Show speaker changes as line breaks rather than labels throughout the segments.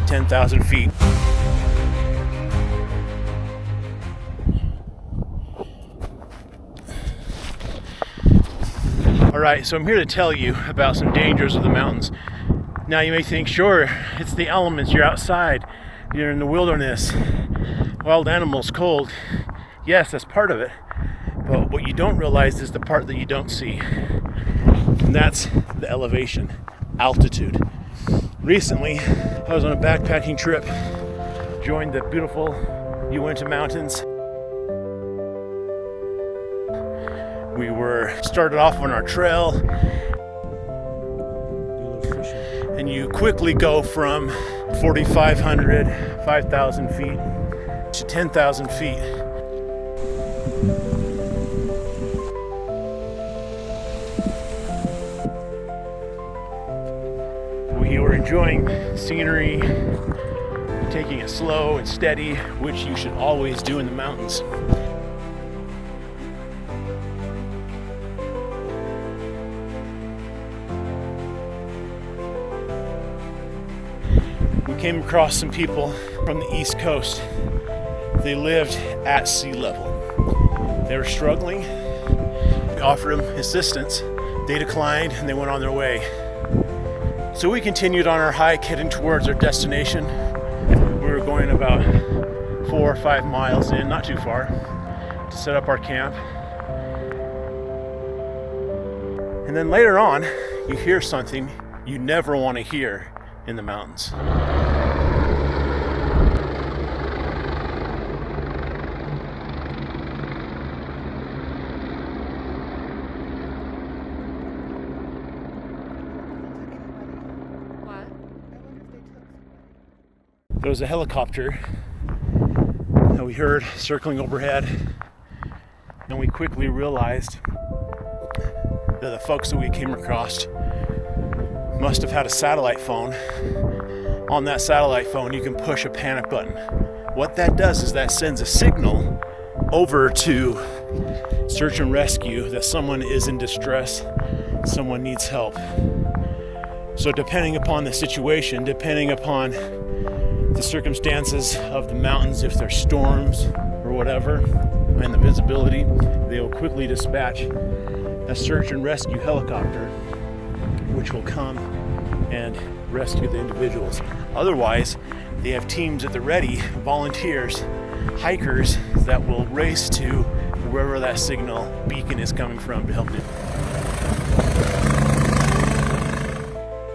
10,000 feet. All right, so I'm here to tell you about some dangers of the mountains. Now you may think, sure, it's the elements, you're outside, you're in the wilderness, wild animals, cold. Yes, that's part of it. But what you don't realize is the part that you don't see. And that's the elevation, altitude. Recently, I was on a backpacking trip, joined the beautiful Uinta Mountains. We started off on our trail, and you quickly go from 4,500, 5,000 feet to 10,000 feet. We were enjoying scenery, taking it slow and steady, which you should always do in the mountains. We came across some people from the East Coast. They lived at sea level. They were struggling. We offered them assistance. They declined and they went on their way. So we continued on our hike, heading towards our destination. We were going about 4 or 5 miles in, not too far, to set up our camp. And then later on, you hear something you never want to hear in the mountains. There was a helicopter that we heard circling overhead, and we quickly realized that the folks that we came across must have had a satellite phone. On that satellite phone, you can push a panic button. What that does is that sends a signal over to search and rescue that someone is in distress, someone needs help. So depending upon the situation, depending upon the circumstances of the mountains, if there's storms or whatever, and the visibility, they will quickly dispatch a search and rescue helicopter, which will come and rescue the individuals. Otherwise, they have teams at the ready, volunteers, hikers that will race to wherever that signal beacon is coming from to help you.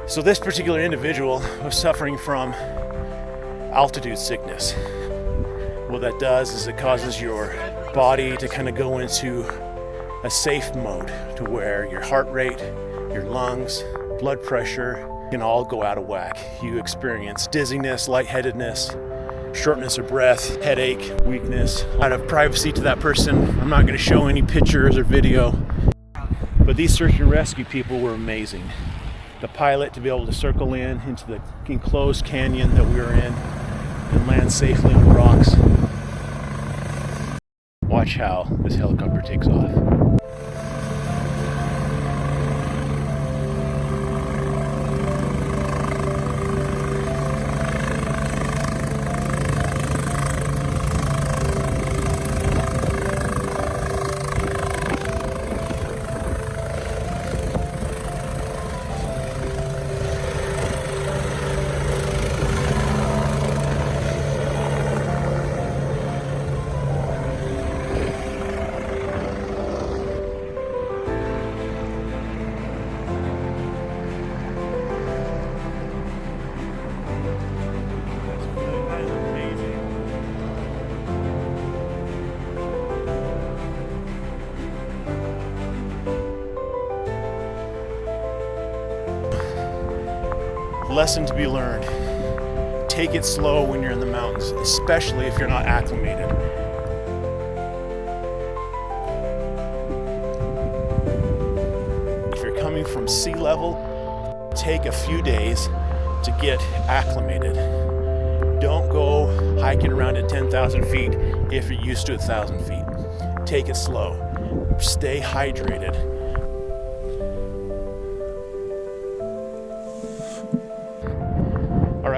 So this particular individual was suffering from altitude sickness. What that does is it causes your body to kind of go into a safe mode, to where your heart rate, your lungs, blood pressure can all go out of whack. You experience dizziness, lightheadedness, shortness of breath, headache, weakness. Out of privacy to that person, I'm not going to show any pictures or video, but these search and rescue people were amazing. The pilot to be able to circle into the enclosed canyon that we were in and land safely on the rocks. Watch how this helicopter takes off. Lesson to be learned. Take it slow when you're in the mountains, especially if you're not acclimated. If you're coming from sea level, take a few days to get acclimated. Don't go hiking around at 10,000 feet if you're used to 1,000 feet. Take it slow. Stay hydrated.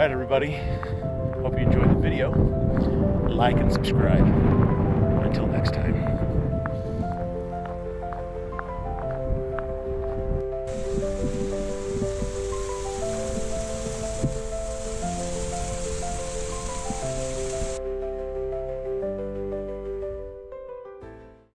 right, everybody. Hope you enjoyed the video. Like and subscribe. Until next time.